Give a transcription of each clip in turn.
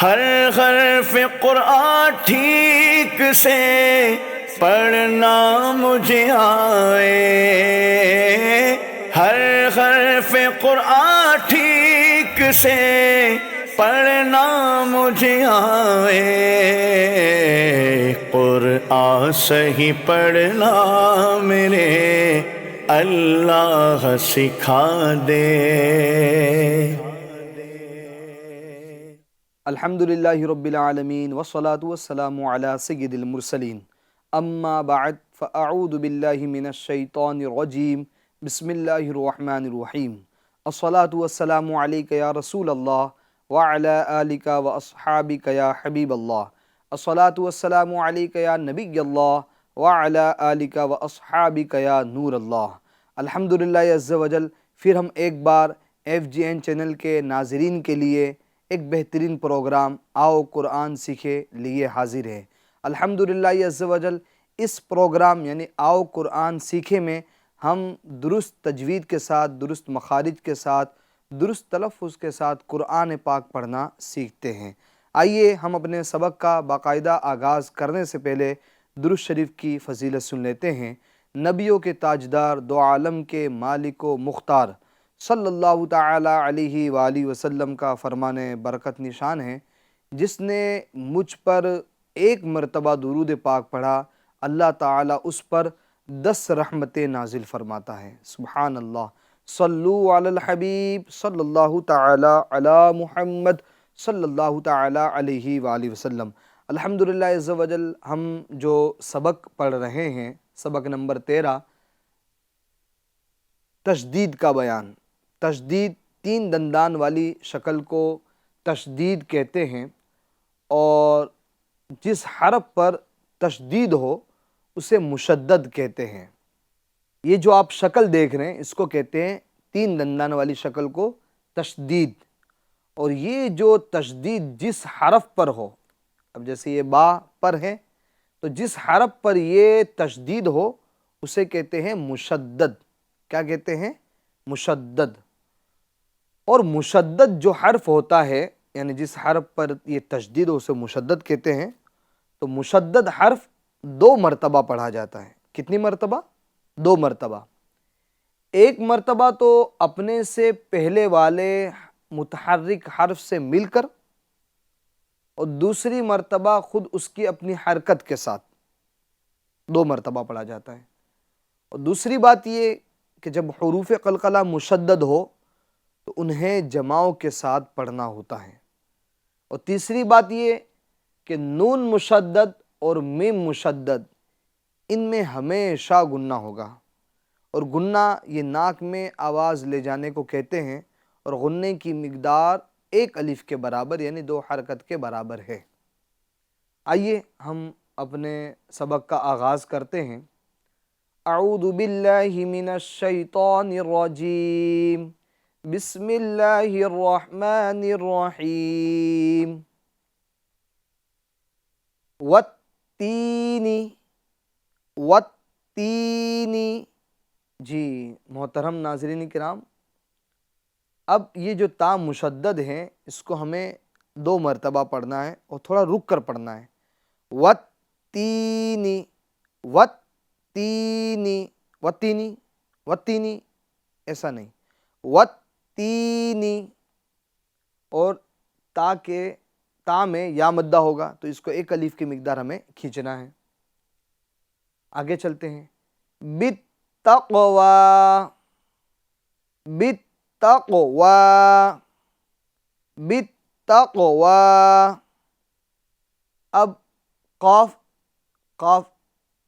ہر حرف قرآن ٹھیک سے پڑھنا مجھے آئے، ہر حرف قرآن ٹھیک سے پڑھنا مجھے آئے، قرآن صحیح پڑھنا میرے اللہ سکھا دے۔ الحمدللہ رب العالمین والصلاة والسلام علی سید المرسلین، اما بعد فاعوذ باللہ من الشیطان الرجیم، بسم اللہ الرحمن الرحیم۔ الصلاة والسلام علیک یا رسول اللہ وعلی آلک واصحابک یا حبیب اللہ، الصلاة والسلام علیک یا نبی اللہ وعلی آلک واصحابک یا نور اللہ۔ الحمدللہ عز وجل پھر ہم ایک بار FGN چینل کے ناظرین کے لیے ایک بہترین پروگرام آؤ قرآن سیکھے لیے حاضر ہے۔ الحمدللہ عز وجل اس پروگرام یعنی آؤ قرآن سیکھے میں ہم درست تجوید کے ساتھ، درست مخارج کے ساتھ، درست تلفظ کے ساتھ قرآن پاک پڑھنا سیکھتے ہیں۔ آئیے ہم اپنے سبق کا باقاعدہ آغاز کرنے سے پہلے درود شریف کی فضیلت سن لیتے ہیں۔ نبیوں کے تاجدار، دو عالم کے مالک و مختار صلی اللہ تعالی علیہ وآلہ وسلم کا فرمان برکت نشان ہے، جس نے مجھ پر ایک مرتبہ درود پاک پڑھا، اللہ تعالی اس پر 10 رحمتیں نازل فرماتا ہے۔ سبحان اللہ۔ صلو علی الحبیب صلی اللہ تعالی علی محمد صلی اللہ تعالی علیہ وآلہ وسلم۔ الحمدللہ عز وجل ہم جو سبق پڑھ رہے ہیں، سبق نمبر 13، تشدید کا بیان۔ تشدید، 3 دندان والی شکل کو تشدید کہتے ہیں، اور جس حرف پر تشدید ہو اسے مشدد کہتے ہیں۔ یہ جو آپ شکل دیکھ رہے ہیں اس کو کہتے ہیں 3 دندان والی شکل کو تشدید۔ اور یہ جو تشدید جس حرف پر ہو، اب جیسے یہ با پر ہے تو جس حرف پر یہ تشدید ہو اسے کہتے ہیں مشدد۔ کیا کہتے ہیں؟ مشدد۔ اور مشدد جو حرف ہوتا ہے، یعنی جس حرف پر یہ تشدید ہو اسے مشدد کہتے ہیں، تو مشدد حرف 2 مرتبہ پڑھا جاتا ہے۔ کتنی مرتبہ؟ 2 مرتبہ۔ ایک مرتبہ تو اپنے سے پہلے والے متحرک حرف سے مل کر، اور دوسری مرتبہ خود اس کی اپنی حرکت کے ساتھ 2 مرتبہ پڑھا جاتا ہے۔ اور دوسری بات یہ کہ جب حروف قلقلہ مشدد ہو تو انہیں جماؤں کے ساتھ پڑھنا ہوتا ہے۔ اور تیسری بات یہ کہ نون مشدد اور میم مشدد ان میں ہمیشہ گننا ہوگا، اور گننا یہ ناک میں آواز لے جانے کو کہتے ہیں، اور غننے کی مقدار 1 الف کے برابر یعنی 2 حرکت کے برابر ہے۔ آئیے ہم اپنے سبق کا آغاز کرتے ہیں۔ اعوذ باللہ من الشیطان الرجیم، بسم اللہ الرحمن الرحیم۔ والتین، والتین۔ جی محترم ناظرین کرام، اب یہ جو تا مشدد ہیں اس کو ہمیں 2 مرتبہ پڑھنا ہے اور تھوڑا رک کر پڑھنا ہے۔ والتین، والتین، والتین، والتین، ایسا نہیں، والتین۔ اور تا میں یا مدہ ہوگا تو اس کو 1 الف کی مقدار ہمیں کھینچنا ہے۔ آگے چلتے ہیں۔ بالتقوی، بالتقوی، بالتقوی۔ اب قاف، قاف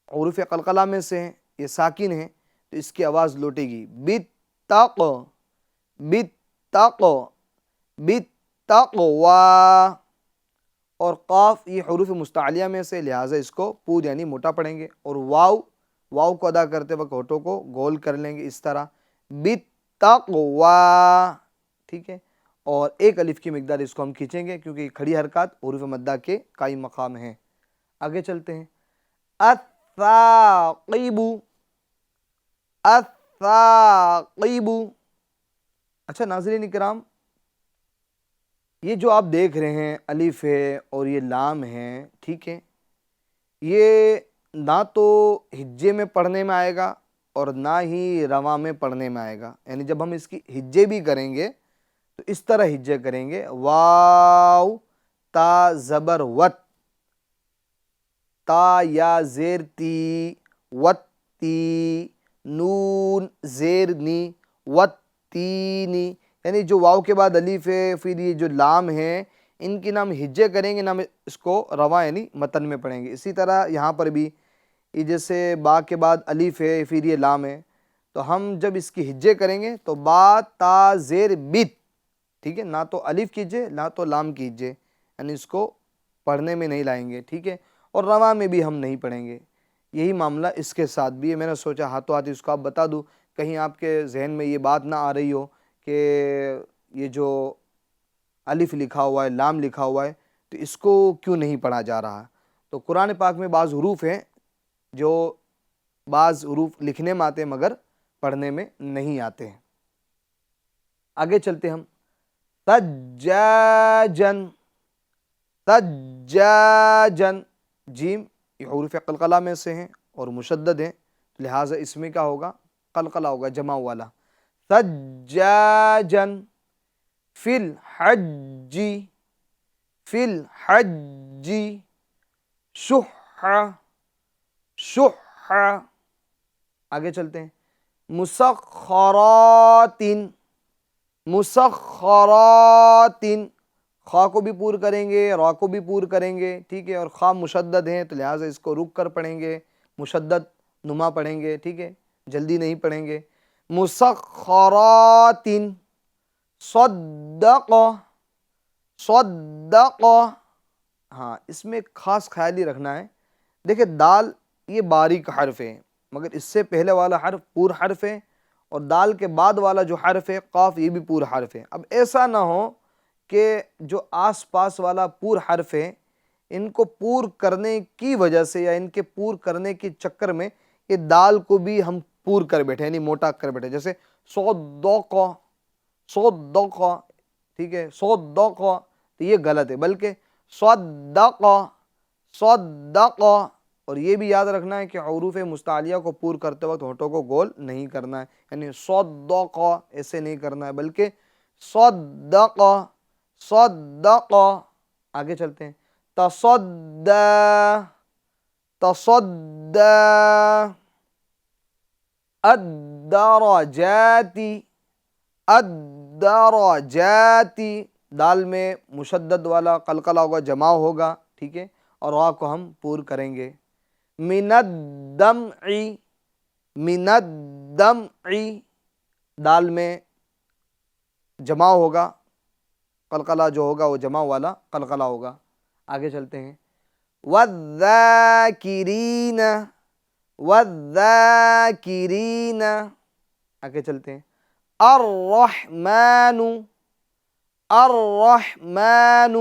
حروف قلقلہ میں سے ہیں، یہ ساکن ہیں تو اس کی آواز لوٹے گی۔ بالتقو، بالتقو، بالتقوی۔ اور قاف یہ حروف مستعلیہ میں سے، لہٰذا اس کو پور یعنی موٹا پڑھیں گے، اور واو، واو کو ادا کرتے وقت ہونٹوں کو گول کر لیں گے اس طرح، بالتقوی، ٹھیک ہے۔ اور 1 الف کی مقدار اس کو ہم کھینچیں گے کیونکہ کھڑی حرکات حروف مدہ کے قائم مقام ہیں۔ آگے چلتے ہیں۔ الثاقب، الثاقب۔ اچھا ناظرین کرام، یہ جو آپ دیکھ رہے ہیں الف ہے اور یہ لام ہے، ٹھیک ہے، یہ نہ تو ہجے میں پڑھنے میں آئے گا اور نہ ہی رواں میں پڑھنے میں آئے گا، یعنی جب ہم اس کی ہجے بھی کریں گے تو اس طرح ہجے کریں گے، واو تا زبر وت، تا یا زیر تی، وت تی، نون زیر نی، وت تینی، یعنی جو واو کے بعد الف ہے، پھر یہ جو لام ہے، ان کی نام ہجے کریں گے، نام اس کو رواں یعنی متن میں پڑھیں گے۔ اسی طرح یہاں پر بھی یہ جیسے با کے بعد الف ہے، پھر یہ لام ہے، تو ہم جب اس کی ہجے کریں گے تو با تا زیر بیت، ٹھیک ہے، نہ تو الف کیجئے نہ تو لام کیجئے، یعنی اس کو پڑھنے میں نہیں لائیں گے، ٹھیک ہے، اور رواں میں بھی ہم نہیں پڑھیں گے۔ یہی معاملہ اس کے ساتھ بھی ہے۔ میں نے سوچا ہاتھوں ہاتھ اس کو آپ بتا دوں، کہیں آپ کے ذہن میں یہ بات نہ آ رہی ہو کہ یہ جو الف لکھا ہوا ہے، لام لکھا ہوا ہے، تو اس کو کیوں نہیں پڑھا جا رہا۔ تو قرآن پاک میں بعض حروف ہیں جو بعض حروف لکھنے میں آتے ہیں مگر پڑھنے میں نہیں آتے ہیں۔ آگے چلتے ہم، سجاجن، سجاجن، جیم یہ حروف قلقلہ میں سے ہیں اور مشدد ہیں، لہٰذا اس میں کیا ہوگا، قلقلہ ہوگا، جمع والا، سجاجن، فی الحج، فی الحج، شح، شح، آگے چلتے ہیں، مسخرات، مسخرات، خا کو بھی پور کریں گے، را کو بھی پور کریں گے، ٹھیک ہے، اور خا مشدد ہیں تو لہٰذا اس کو رک کر پڑھیں گے، مشدد نما پڑھیں گے، ٹھیک ہے، جلدی نہیں پڑھیں گے۔ مسخرات، صدق، صدق، ہاں اس میں خاص خیال ہی رکھنا ہے، دیکھیں دال یہ باریک حرف ہے مگر اس سے پہلے والا حرف پور حرف ہے، اور دال کے بعد والا جو حرف ہے قاف یہ بھی پور حرف ہے۔ اب ایسا نہ ہو کہ جو آس پاس والا پور حرف ہے ان کو پور کرنے کی وجہ سے یا ان کے پور کرنے کے چکر میں یہ دال کو بھی ہم پور کر بیٹھے یعنی موٹا کر بیٹھے، جیسے صدق، صدق، ٹھیک ہے، صدق، تو یہ غلط ہے، بلکہ صدق، صدق، اور یہ بھی یاد رکھنا ہے کہ حروف مستعلیہ کو پور کرتے وقت ہونٹوں کو گول نہیں کرنا ہے، یعنی صدق ایسے نہیں کرنا ہے بلکہ صدق، صدق۔ آگے چلتے ہیں، تصدى، تصدى، الدرجات، الدرجات، دال میں مشدد والا قلقلہ ہوگا، جمع ہوگا، ٹھیک ہے، اور را کو ہم پور کریں گے۔ من الدمع، من الدمع، دال میں جمع ہوگا، قلقلہ جو ہوگا وہ جمع والا قلقلہ ہوگا۔ آگے چلتے ہیں، والذاکرین، والذاکرین، آگے چلتے ہیں، الرحمن، الرحمن،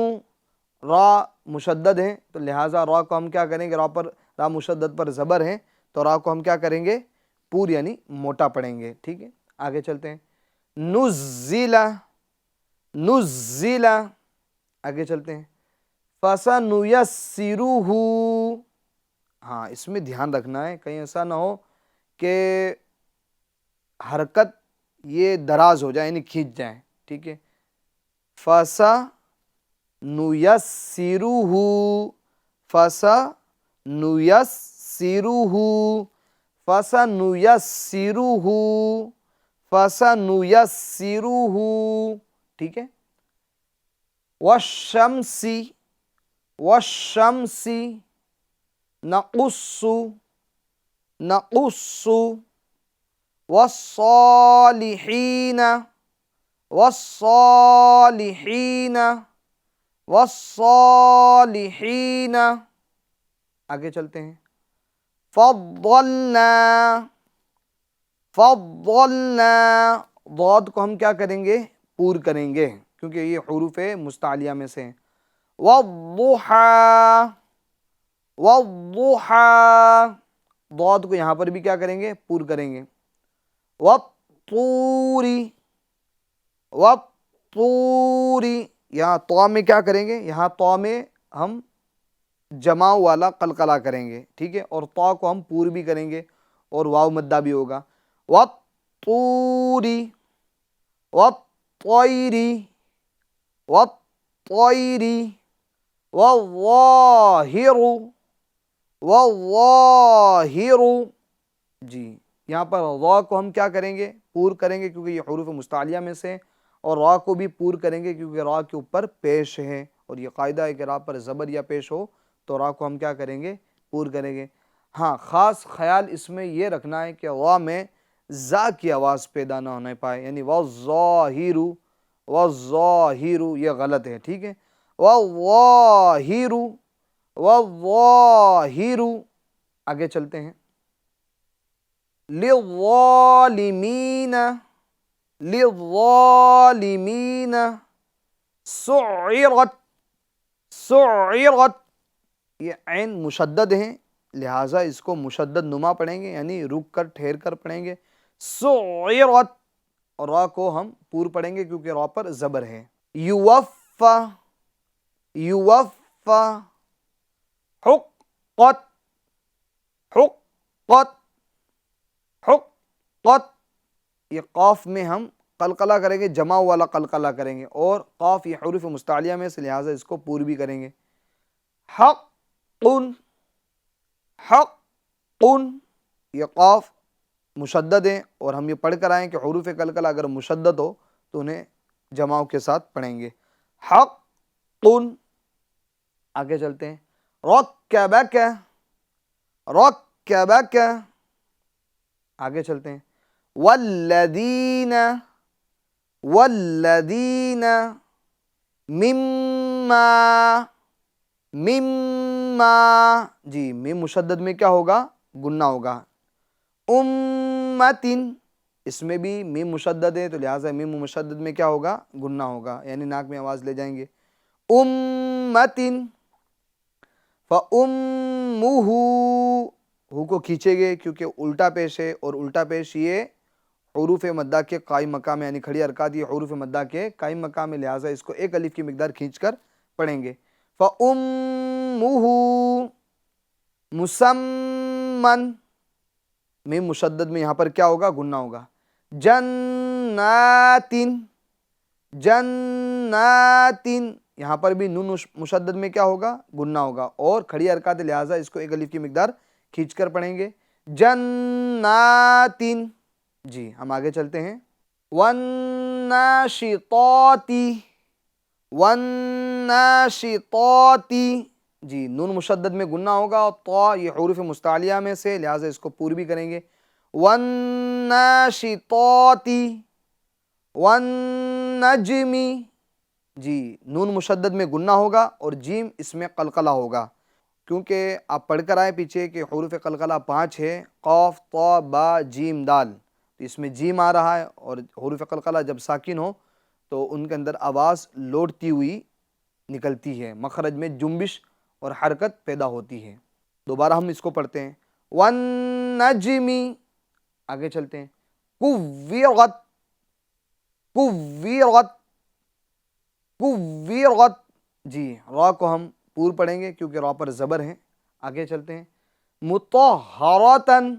را مشدد ہیں تو لہٰذا را کو ہم کیا کریں گے، را مشدد پر زبر ہیں تو را کو ہم کیا کریں گے، پور یعنی موٹا پڑھیں گے، ٹھیک ہے۔ آگے چلتے ہیں، نزل، نزل، آگے چلتے ہیں، فَسَنُيَسِّرُهُ، ہاں اس میں دھیان رکھنا ہے کہیں ایسا نہ ہو کہ حرکت یہ دراز ہو جائے یعنی کھینچ جائیں، ٹھیک ہے، فَسَنُيَسِّرُهُ، فَسَنُيَسِّرُهُ، فَسَنُيَسِّرُهُ، فَسَنُيَسِّرُهُ، ٹھیک ہے۔ والشمس، والشمس، نقص، نقص، والصالحین، والصالحین، والصالحین، آگے چلتے ہیں، فضلنا، فضلنا، ضاد کو ہم کیا کریں گے، پور کریں گے کیونکہ یہ حروف مستعلیہ میں سے ہیں۔ والضحیٰ، والضحیٰ، ضاد کو یہاں پر بھی کیا کریں گے، پور کریں گے۔ والطور، والطور، یہاں تو میں کیا کریں گے؟ یہاں تو میں ہم جمع والا قلقلہ کریں گے، ٹھیک ہے، اور تو کو ہم پور بھی کریں گے اور واو مدہ بھی ہوگا. وَالطُّورِ وَالطَّيْرِ وَالطَّيْرِ وَالظَّاهِرُ وَالظَّاهِرُ. جی یہاں پر را کو ہم کیا کریں گے؟ پور کریں گے، کیونکہ یہ حروف مستعلیہ میں سے، اور را کو بھی پور کریں گے کیونکہ را کے اوپر پیش ہے، اور یہ قاعدہ ہے کہ را پر زبر یا پیش ہو تو را کو ہم کیا کریں گے؟ پور کریں گے. ہاں خاص خیال اس میں یہ رکھنا ہے کہ را میں زا کی آواز پیدا نہ ہونے پائے، یعنی وَالظَّاهِرُ وَالظَّاهِرُ یہ غلط ہے، ٹھیک ہے. وَالظَّاهِرُ وَالظَّاهِرُ. آگے چلتے ہیں. لِلظَّالِمِينَ لِلظَّالِمِينَ سُعِّرَتْ سُعِّرَتْ. یہ عین مشدد ہیں، لہٰذا اس کو مشدد نما پڑھیں گے، یعنی رک کر ٹھہر کر پڑھیں گے. سُعِّرَتْ، اور را کو ہم پور پڑھیں گے کیونکہ را پر زبر ہے. یوفا یوفا حقت حقت حقت. یہ قاف میں ہم قلقلہ کریں گے، جمع والا قلقلہ کریں گے، اور قاف یہ حروف مستعلیہ میں سے، لہٰذا اس کو پور بھی کریں گے. حق حق. یہ قاف مشدد ہیں، اور ہم یہ پڑھ کر آئیں کہ حروف قلقلہ اگر مشدد ہو تو انہیں جماؤں کے ساتھ پڑھیں گے. حق. آگے چلتے ہیں. رکبک رکبک. آگے چلتے ہیں. والذین والذین مما مما. جی میم مشدد میں کیا ہوگا؟ گنہ ہوگا. امتن، اس میں بھی میم مشدد ہے تو لہٰذا میم مشدد میں کیا ہوگا؟ گنہ ہوگا، یعنی ناک میں آواز لے جائیں گے. امتن فَأُمُّهُ، ہو کو کھینچے گے کیونکہ الٹا پیش ہے، اور الٹا پیش یہ حروف مدہ کے قائم مقام، یعنی کھڑی حرکات یہ حروف مدہ کے قائم مقام ہے، لہٰذا اس کو ایک الف کی مقدار کھینچ کر پڑھیں گے. فَأُمُّهُ مُسَمًّن، میم مشدد میں یہاں پر کیا ہوگا؟ گنہ ہوگا. جناتن جناتن، یہاں پر بھی نون مشدد میں کیا ہوگا؟ گنہ ہوگا، اور کھڑی حرکات ہے لہٰذا اس کو ایک الف کی مقدار کھینچ کر پڑھیں گے. جناتن. جی ہم آگے چلتے ہیں. والناشطات والناشطات. جی نون مشدد میں گنہ ہوگا، اور طا یہ حروف مستعلیہ میں سے، لہٰذا اس کو پور بھی کریں گے. والناشطات والنجم. جی نون مشدد میں گنہ ہوگا، اور جیم اس میں قلقلہ ہوگا، کیونکہ آپ پڑھ کر آئے پیچھے کہ حروف قلقلہ 5 ہے، قاف طا با جیم دال، تو اس میں جیم آ رہا ہے، اور حروف قلقلہ جب ساکن ہو تو ان کے اندر آواز لوٹتی ہوئی نکلتی ہے، مخرج میں جنبش اور حرکت پیدا ہوتی ہے. دوبارہ ہم اس کو پڑھتے ہیں. والنجم. آگے چلتے ہیں. کوّرت کوّرت کوّرت. جی را کو ہم پور پڑھیں گے کیونکہ را پر زبر ہیں. آگے چلتے ہیں. مطہرتن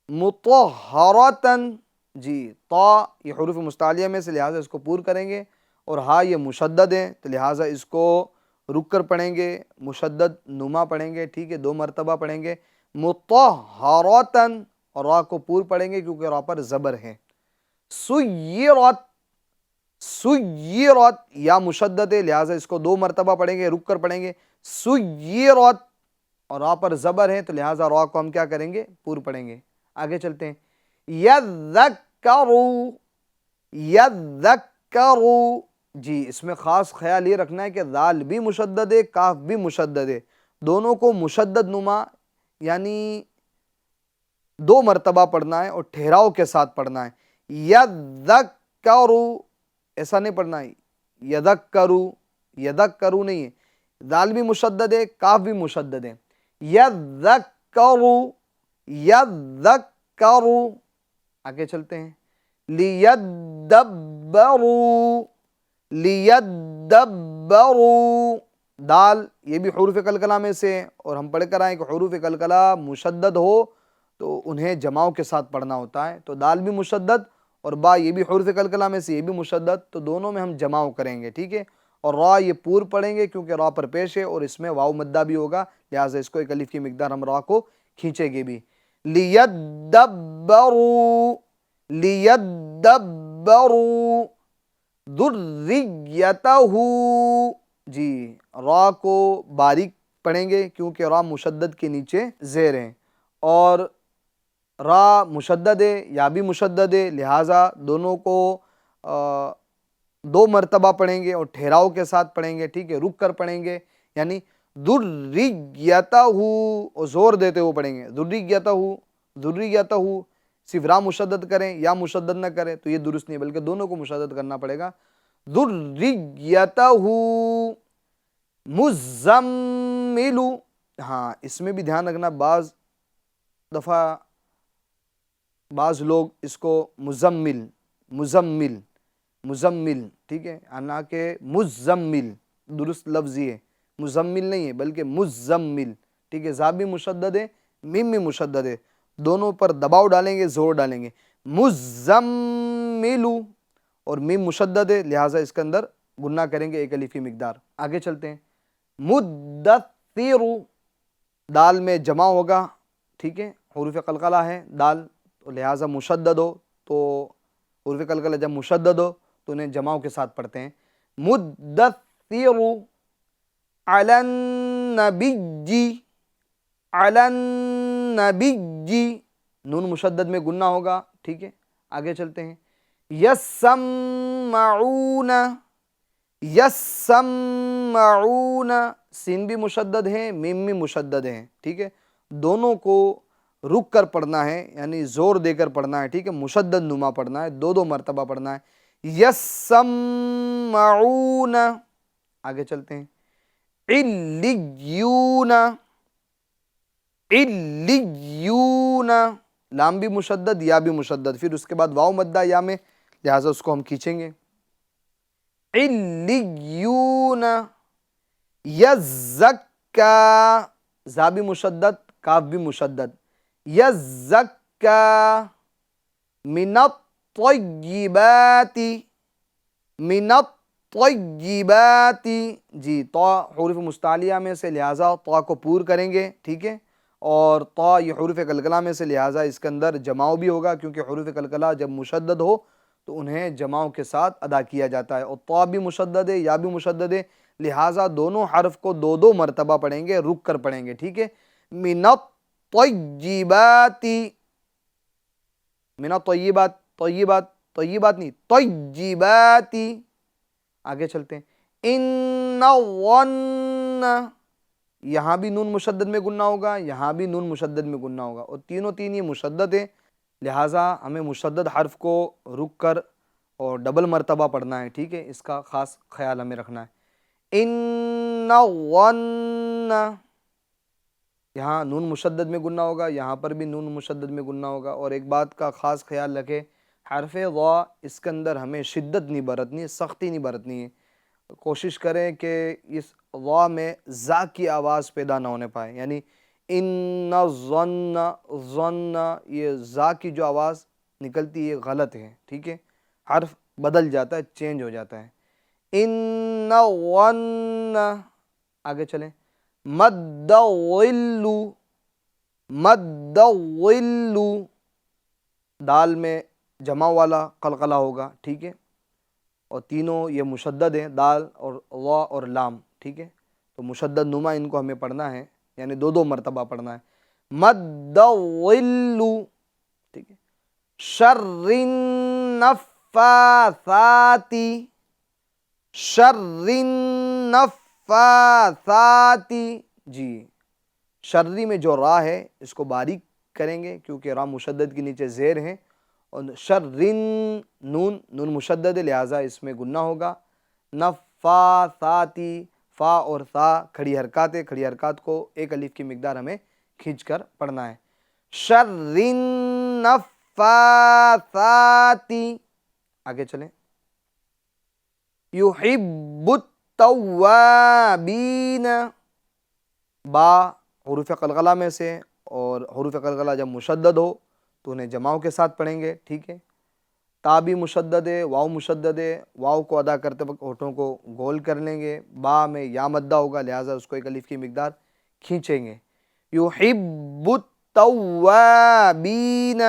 مطہرتن. جی طا یہ حروف مستعلیہ میں سے، لہٰذا اس کو پور کریں گے، اور ہا یہ مشدد ہے تو لہٰذا اس کو رک کر پڑھیں گے، مشدد نما پڑھیں گے، ٹھیک ہے، 2 مرتبہ پڑھیں گے. مطہرتن، اور را کو پور پڑھیں گے کیونکہ را پر زبر ہے. سیرت سیرت، یا مشدد ہے لہٰذا اس کو 2 مرتبہ پڑھیں گے، رک کر پڑھیں گے. سیرت، اور را پر زبر ہے تو لہٰذا را کو ہم کیا کریں گے؟ پور پڑھیں گے. آگے چلتے ہیں. یذکروا یذکروا. جی اس میں خاص خیال یہ رکھنا ہے کہ ذال بھی مشدد ہے، کاف بھی مشدد ہے، دونوں کو مشدد نما یعنی 2 مرتبہ پڑھنا ہے اور ٹھہراؤ کے ساتھ پڑھنا ہے. یذکروا ایسا نہیں پڑھنا ہے، یذکروا یذکروا نہیں ہے، ذال بھی مشدد ہے، کاف بھی مشدد ہے. یذکروا یذکروا. آگے چلتے ہیں. لیدبروا لیدبروا، دال یہ بھی حروف قلقلہ میں سے ہے، اور ہم پڑھ کر آئیں کہ حروف قلقلہ مشدد ہو تو انہیں جماؤں کے ساتھ پڑھنا ہوتا ہے، تو دال بھی مشدد اور با یہ بھی حروف قلقلہ میں سے، یہ بھی مشدد، تو دونوں میں ہم جماؤں کریں گے، ٹھیک ہے۔ اور را یہ پور پڑھیں گے کیونکہ را پر پیش ہے اور اس میں واو مدہ بھی ہوگا، لہٰذا اس کو ایک الف کی مقدار ہم را کو کھینچیں گے بھی۔ لیدبروا، لیدبروا ذریتہ، جی را کو باریک پڑھیں گے کیونکہ را مشدد کے نیچے زیر ہیں، اور را مشدد ہے یا بھی مشدد ہے، لہٰذا دونوں کو دو مرتبہ پڑھیں گے اور ٹھہراؤ کے ساتھ پڑھیں گے، ٹھیک ہے، رک کر پڑھیں گے، یعنی ذریتہ، اور زور دیتے ہوئے پڑھیں گے، ذریتہ، ذریتہ، صرف را مشدد کریں یا مشدد نہ کریں تو یہ درست نہیں، بلکہ دونوں کو مشدد کرنا پڑے گا۔ ذریتہ مزمل، ہاں اس میں بھی دھیان رکھنا، بعض دفعہ بعض لوگ اس کو مزمل مزمل مزمل، ٹھیک ہے، حالانکہ مزمل درست لفظ یہ ہے، مزمل نہیں ہے بلکہ مزمل، ٹھیک ہے، زا بھی مشدد ہے، میم بھی مشدد ہے، دونوں پر دباؤ ڈالیں گے، زور ڈالیں گے، مزمل، اور میم مشدد ہے لہٰذا اس کے اندر گنہ کریں گے ایک الف کی مقدار۔ آگے چلتے ہیں، مدثر، دال میں جمع ہوگا، ٹھیک ہے، حروف قلقلہ ہے دال، لہٰذا مشدد ہو تو حروف قلقلہ جب مشدد ہو تو انہیں جماؤں کے ساتھ پڑھتے ہیں۔ مدثر، علی النبی، علی النبی، نون مشدد میں گنہ ہوگا، ٹھیک ہے۔ آگے چلتے ہیں، یسمعون، یسمعون، سین بھی مشدد ہے، میم بھی مشدد ہے، ٹھیک ہے، دونوں کو رک کر پڑھنا ہے، یعنی زور دے کر پڑھنا ہے، ٹھیک ہے، مشدد نما پڑھنا ہے، دو دو مرتبہ پڑھنا ہے، یسمعون۔ آگے چلتے ہیں، علیون، علیون، لام بھی مشدد یا بھی مشدد، پھر اس کے بعد واو مدہ یا میں، لہٰذا اس کو ہم کھینچیں گے، علیون، یزکا، زا بھی مشدد، کاف بھی مشدد، یزکا، من الطیبات، من الطیبات، جی طا حروف مستعلیہ میں سے لہٰذا طا کو پور کریں گے، ٹھیک ہے، اور طا یہ حروف قلقلہ میں سے لہٰذا اس کے اندر جماؤ بھی ہوگا کیونکہ حروف قلقلہ جب مشدد ہو تو انہیں جماؤں کے ساتھ ادا کیا جاتا ہے، اور طا بھی مشدد ہے یا بھی مشدد ہے لہٰذا دونوں حرف کو دو دو مرتبہ پڑھیں گے، رک کر پڑھیں گے، ٹھیک ہے۔ من الطیبات، من الطیبات، طیبات طیبات نہیں، طیبات۔ آگے چلتے ہیں، ان الظن، یہاں بھی نون مشدد میں گنہ ہوگا، یہاں بھی نون مشدد میں گنہ ہوگا، اور تینوں تین یہ مشدد ہے لہٰذا ہمیں مشدد حرف کو رک کر اور ڈبل مرتبہ پڑھنا ہے، ٹھیک ہے، اس کا خاص خیال ہمیں رکھنا ہے۔ ان الظن، یہاں نون مشدد میں گنہ ہوگا، یہاں پر بھی نون مشدد میں گنہ ہوگا، اور ایک بات کا خاص خیال رکھے، حرف ضا اس کے اندر ہمیں شدت نہیں برتنی، سختی نہیں برتنی ہے، کوشش کریں کہ اس ضا میں زا کی آواز پیدا نہ ہونے پائے، یعنی ان الظن، ظن، یہ زا کی جو آواز نکلتی ہے غلط ہے، ٹھیک ہے، حرف بدل جاتا ہے، چینج ہو جاتا ہے، ان الظن۔ آگے چلیں، مد الظل، مد الظل، دال میں جمع والا قلقلہ ہوگا، ٹھیک ہے، اور تینوں یہ مشدد ہیں، دال اور وا اور لام، ٹھیک ہے، تو مشدد نما ان کو ہمیں پڑھنا ہے، یعنی دو دو مرتبہ پڑھنا ہے، مد الظل، ٹھیک ہے، شر النفاثات، شر النفاثات، جی شرری میں جو را ہے اس کو باریک کریں گے کیونکہ را مشدد کے نیچے زیر ہے، اور شرن، نون مشدد ہے لہٰذا اس میں گنہ ہوگا، نفاثاتی، فا اور ثا کھڑی حرکات ہے، کھڑی حرکات کو ایک الف کی مقدار ہمیں کھینچ کر پڑھنا ہے، شرن نفاثاتی۔ آگے چلیں، یحب التوابین، با حروف قلقلہ میں سے، اور حروف قلقلہ جب مشدد ہو تو انہیں جماؤں کے ساتھ پڑھیں گے، ٹھیک ہے. تا بھی مشدد ہے، واؤ مشدد ہے، واؤ کو ادا کرتے وقت ہونٹوں کو گول کر لیں گے. با میں یا مدہ ہوگا، لہٰذا اس کو ایک الف کی مقدار کھینچیں گے. یحب التوابین،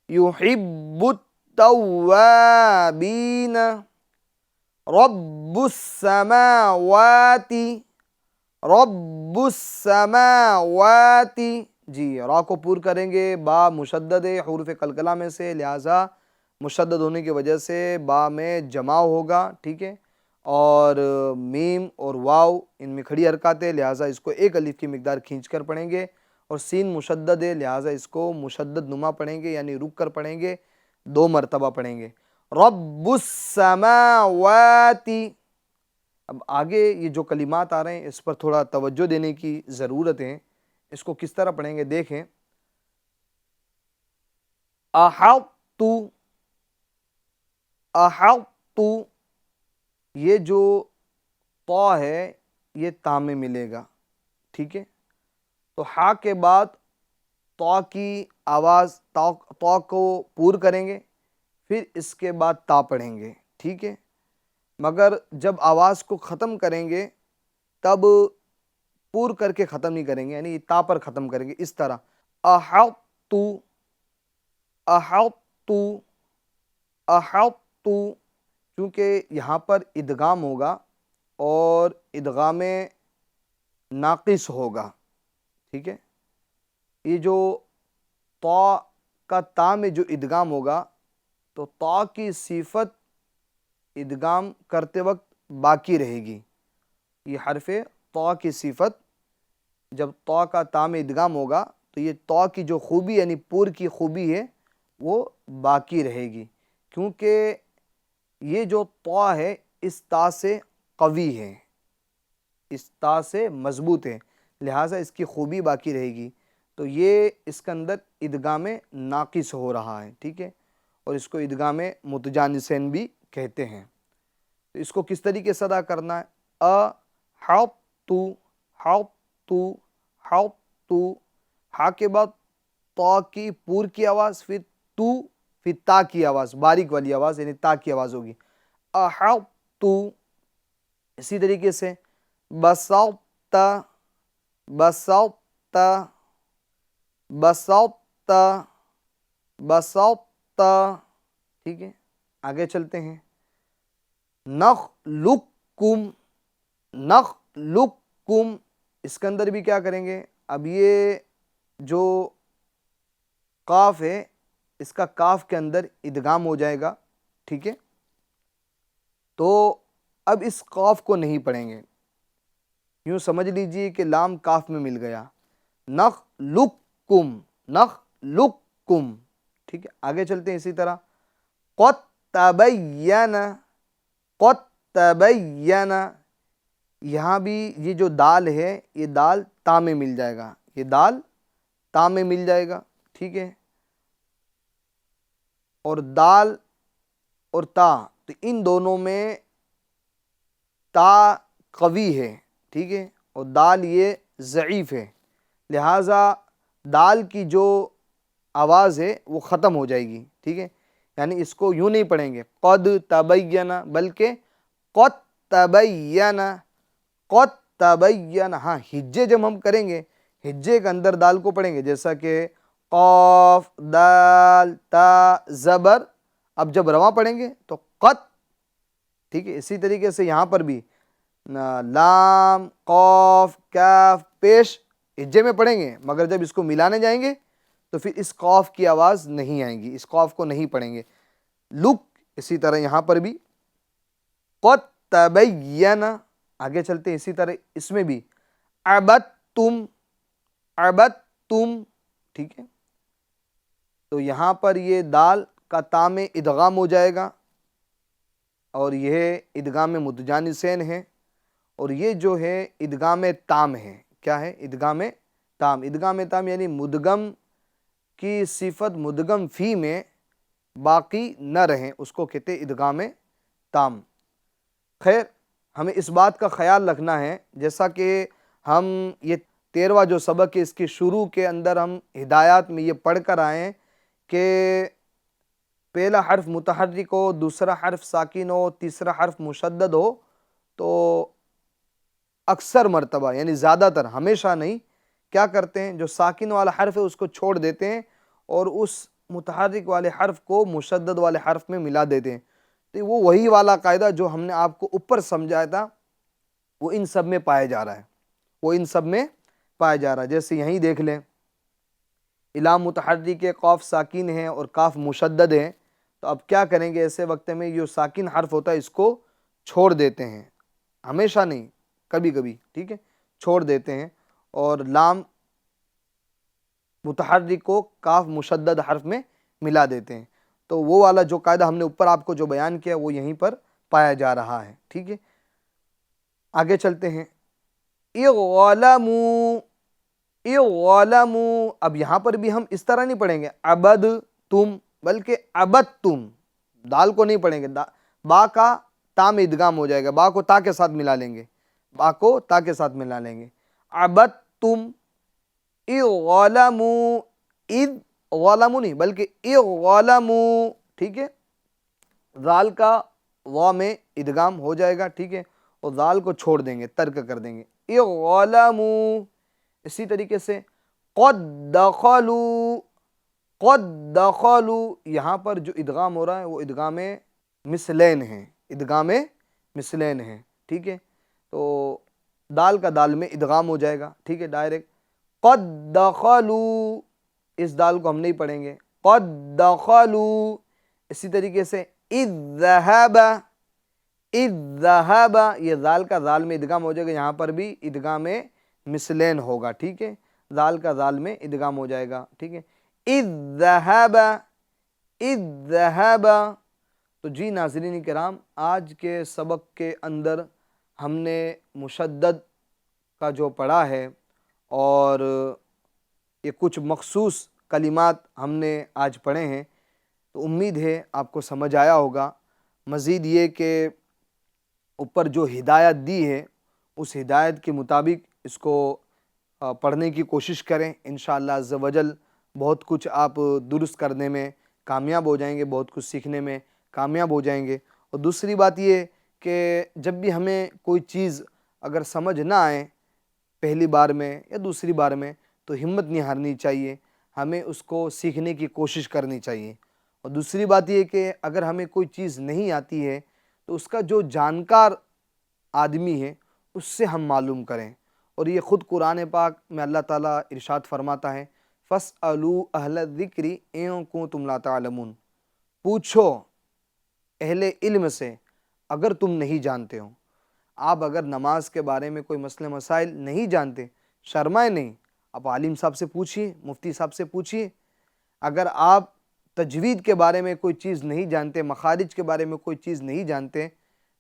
یحب التوابین. رب السماوات، رب السماوات، جی را کو پور کریں گے. با مشدد ہے حروف قلقلہ میں سے، لہٰذا مشدد ہونے کی وجہ سے با میں جماؤ ہوگا، ٹھیک ہے. اور میم اور واو ان میں کھڑی حرکات ہے، لہٰذا اس کو ایک الف کی مقدار کھینچ کر پڑھیں گے. اور سین مشدد ہے، لہٰذا اس کو مشدد نما پڑھیں گے، یعنی رک کر پڑھیں گے، 2 مرتبہ پڑھیں گے. رب السماوات. اب آگے یہ جو کلمات آ رہے ہیں اس پر تھوڑا توجہ دینے کی ضرورت ہے. اس کو کس طرح پڑھیں گے دیکھیں. احط، احط، یہ جو طا ہے یہ تا میں ملے گا، ٹھیک ہے. تو ہا کے بعد طا کی آواز، طا کو پور کریں گے، پھر اس کے بعد تا پڑھیں گے، ٹھیک ہے. مگر جب آواز کو ختم کریں گے تب پور کر کے ختم نہیں کریں گے، یعنی تا پر ختم کریں گے اس طرح. احط، احط، احط. کیونکہ یہاں پر ادغام ہوگا اور ادغام ناقص ہوگا، ٹھیک ہے. یہ جو طا کا تا میں جو ادغام ہوگا تو طا کی صفت ادغام کرتے وقت باقی رہے گی. یہ حرف طا کی صفت جب طا کا تا میں ادغام ہوگا تو یہ طا کی جو خوبی یعنی پور کی خوبی ہے وہ باقی رہے گی، کیونکہ یہ جو طا ہے اس تا سے قوی ہے، اس تا سے مضبوط ہے، لہٰذا اس کی خوبی باقی رہے گی. تو یہ اس کے اندر ادغام ناقص ہو رہا ہے، ٹھیک ہے. اور اس کو ادغام متجانسین بھی کہتے ہیں. تو اس کو کس طریقے سے ادا کرنا ہے. احط، حط، حط. ہا کے بعد طا کی پور کی آواز، پھر تو، پھر تا کی آواز، باریک والی آواز یعنی تا کی آواز ہوگی. احط. اسی طریقے سے بسطت، بسطت، بسطت، بسطت، ٹھیک ہے. آگے چلتے ہیں. نخلقکم، نخلقکم. اس کے اندر بھی کیا کریں گے. اب یہ جو قاف ہے اس کا کاف کے اندر ادغام ہو جائے گا، ٹھیک ہے. تو اب اس قاف کو نہیں پڑھیں گے، یوں سمجھ لیجئے کہ لام کاف میں مل گیا. نخلقکم، نخلقکم، ٹھیک ہے. آگے چلتے ہیں اسی طرح. قد تبین، قد تبین. یہاں بھی یہ جو دال ہے یہ دال تا میں مل جائے گا، یہ دال تا میں مل جائے گا، ٹھیک ہے. اور دال اور تا تو ان دونوں میں تا قوی ہے، ٹھیک ہے، اور دال یہ ضعیف ہے، لہٰذا دال کی جو آواز ہے وہ ختم ہو جائے گی، ٹھیک ہے. یعنی اس کو یوں نہیں پڑھیں گے قد تبین، بلکہ قد تبین، قد تبین. ہاں ہجے جب ہم کریں گے ہجے کے اندر دال کو پڑھیں گے، جیسا کہ قاف، دال، تا، زبر. اب جب رواں پڑھیں گے تو قد، ٹھیک ہے. اسی طریقے سے یہاں پر بھی لام، قاف، کاف پیش ہجے میں پڑھیں گے، مگر جب اس کو ملانے جائیں گے تو پھر اس قاف کی آواز نہیں آئے گی، اس قاف کو نہیں پڑھیں گے. لک. اسی طرح یہاں پر بھی قد تبین. آگے چلتے ہیں اسی طرح اس میں بھی عبدتم، عبدتم، ٹھیک ہے. تو یہاں پر یہ دال کا تا میں ادغام ہو جائے گا اور یہ ادغام متجانسین ہے، اور یہ جو ہے ادغام تام ہے. کیا ہے؟ ادغام تام. ادغام تام یعنی مدغم کی صفت مدغم فی میں باقی نہ رہیں، اس کو کہتے ادغام تام. خیر ہمیں اس بات کا خیال رکھنا ہے، جیسا کہ ہم یہ 13واں جو سبق ہے اس کی شروع کے اندر ہم ہدایات میں یہ پڑھ کر آئے ہیں کہ پہلا حرف متحرک ہو، دوسرا حرف ساکن ہو، تیسرا حرف مشدد ہو، تو اکثر مرتبہ یعنی زیادہ تر، ہمیشہ نہیں، کیا کرتے ہیں جو ساکن والا حرف ہے اس کو چھوڑ دیتے ہیں اور اس متحرک والے حرف کو مشدد والے حرف میں ملا دیتے ہیں۔ تو وہ وہی والا قاعدہ جو ہم نے آپ کو اوپر سمجھایا تھا وہ ان سب میں پایا جا رہا ہے، وہ ان سب میں پایا جا رہا ہے۔ جیسے یہیں دیکھ لیں، لام متحرک ہے، قاف ساکن ہے اور کاف مشدد ہے، تو اب کیا کریں گے ایسے وقت میں جو ساکن حرف ہوتا ہے اس کو چھوڑ دیتے ہیں، ہمیشہ نہیں، کبھی کبھی، ٹھیک ہے، چھوڑ دیتے ہیں اور لام متحرک کو کاف مشدد حرف میں ملا دیتے ہیں۔ تو وہ والا جو قاعدہ ہم نے اوپر آپ کو جو بیان کیا وہ یہیں پر پایا جا رہا ہے، ٹھیک ہے۔ آگے چلتے ہیں، اغلموا، اغلموا، اب یہاں پر بھی ہم اس طرح نہیں پڑھیں گے عبد تم، بلکہ عبدتم، دال کو نہیں پڑھیں گے، با کا تا میں ادغام ہو جائے گا، با کو تا کے ساتھ ملا لیں گے، با کو تا کے ساتھ ملا لیں گے، عبدتم، اغلموا، اذ غلموا نہیں بلکہ اغلموا، ٹھیک ہے، ذال کا وا میں ادغام ہو جائے گا، ٹھیک ہے، اور ذال کو چھوڑ دیں گے، ترک کر دیں گے، اغلموا۔ اسی طریقے سے قد دخلوا، قد دخلوا، یہاں پر جو ادغام ہو رہا ہے وہ ادغام مثلین ہے، ادغام مثلین ہے، ٹھیک ہے، تو دال کا دال میں ادغام ہو جائے گا، ٹھیک ہے، ڈائریکٹ۔ قد دخلوا، اس دال کو ہم نہیں پڑھیں گے، قد دخلوا۔ اسی طریقے سے اذ ذهب، اذ ذهب، یہ ذال کا ذال میں ادغام ہو جائے گا، یہاں پر بھی ادغام مثلین ہوگا، ٹھیک ہے، ذال کا ذال میں ادغام ہو جائے گا، ٹھیک ہے، اذ ذهب، اذ ذهب۔ تو جی ناظرین کرام، آج کے سبق کے اندر ہم نے مشدد کا جو پڑھا ہے اور یہ کچھ مخصوص کلمات ہم نے آج پڑھے ہیں، تو امید ہے آپ کو سمجھ آیا ہوگا۔ مزید یہ کہ اوپر جو ہدایت دی ہے اس ہدایت کے مطابق اس کو پڑھنے کی کوشش کریں، انشاءاللہ عز و جل بہت کچھ آپ درست کرنے میں کامیاب ہو جائیں گے، بہت کچھ سیکھنے میں کامیاب ہو جائیں گے۔ اور دوسری بات یہ کہ جب بھی ہمیں کوئی چیز اگر سمجھ نہ آئے پہلی بار میں یا دوسری بار میں تو ہمت نہیں ہارنی چاہیے، ہمیں اس کو سیکھنے کی کوشش کرنی چاہیے۔ اور دوسری بات یہ کہ اگر ہمیں کوئی چیز نہیں آتی ہے تو اس کا جو جانکار آدمی ہے اس سے ہم معلوم کریں، اور یہ خود قرآن پاک میں اللہ تعالیٰ ارشاد فرماتا ہے فَاسْأَلُوا أَهْلَ الذِّكْرِ إِن كُنتُمْ لَا تَعْلَمُونَ، پوچھو اہل علم سے اگر تم نہیں جانتے ہو۔ آپ اگر نماز کے بارے میں کوئی مسئلے مسائل نہیں جانتے، شرمائے نہیں، آپ عالم صاحب سے پوچھیے، مفتی صاحب سے پوچھیے۔ اگر آپ تجوید کے بارے میں کوئی چیز نہیں جانتے، مخارج کے بارے میں کوئی چیز نہیں جانتے،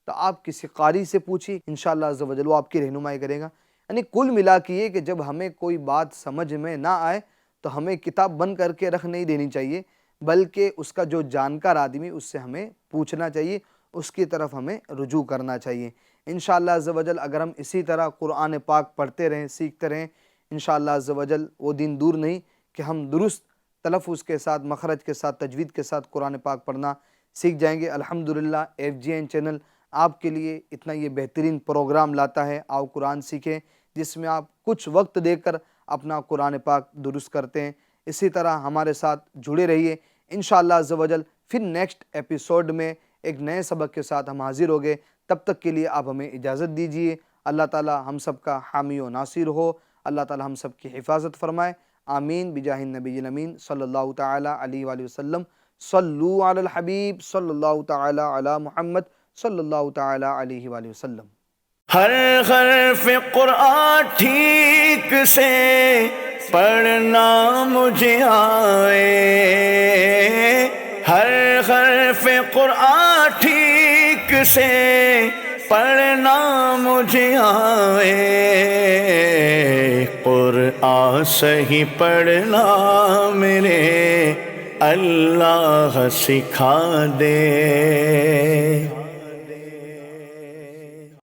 تو آپ کسی قاری سے پوچھیے، انشاءاللہ عز و جل وہ آپ کی رہنمائی کرے گا۔ یعنی کل ملا کے یہ کہ جب ہمیں کوئی بات سمجھ میں نہ آئے تو ہمیں کتاب بند کر کے رکھ نہیں دینی چاہیے، بلکہ اس کا جو جانکار آدمی اس سے ہمیں پوچھنا چاہیے، اس کی طرف ہمیں رجوع کرنا چاہیے۔ انشاءاللہ عز و جل اگر ہم اسی طرح قرآن پاک پڑھتے رہیں، سیکھتے رہیں، انشاءاللہ عز و جل وہ دن دور نہیں کہ ہم درست تلفظ کے ساتھ، مخرج کے ساتھ، تجوید کے ساتھ قرآن پاک پڑھنا سیکھ جائیں گے۔ الحمدللہ FGN چینل آپ کے لیے اتنا یہ بہترین پروگرام لاتا ہے، آؤ قرآن سیکھیں، جس میں آپ کچھ وقت دے کر اپنا قرآن پاک درست کرتے ہیں۔ اسی طرح ہمارے ساتھ جڑے رہیے، انشاءاللہ عز و جل پھر نیکسٹ ایپیسوڈ میں ایک نئے سبق کے ساتھ ہم حاضر ہو گئے۔ تب تک کے لیے آپ ہمیں اجازت دیجیے۔ اللہ تعالی ہم سب کا حامی و ناصر ہو، اللہ تعالی ہم سب کی حفاظت فرمائے، آمین بجاہ النبی الامین صلی اللہ تعالی علیہ وآلہ وسلم۔ صلو علی الحبیب صلی اللہ تعالی علی محمد صلی اللہ تعالی علیہ وآلہ وسلم۔ ہر حرف قرآن ٹھیک سے پڑھنا مجھے آئے، ہر حرف قرآن ٹھیک سے پڑھنا مجھے آئے، قرآن صحیح پڑھنا میرے اللہ سکھا دے۔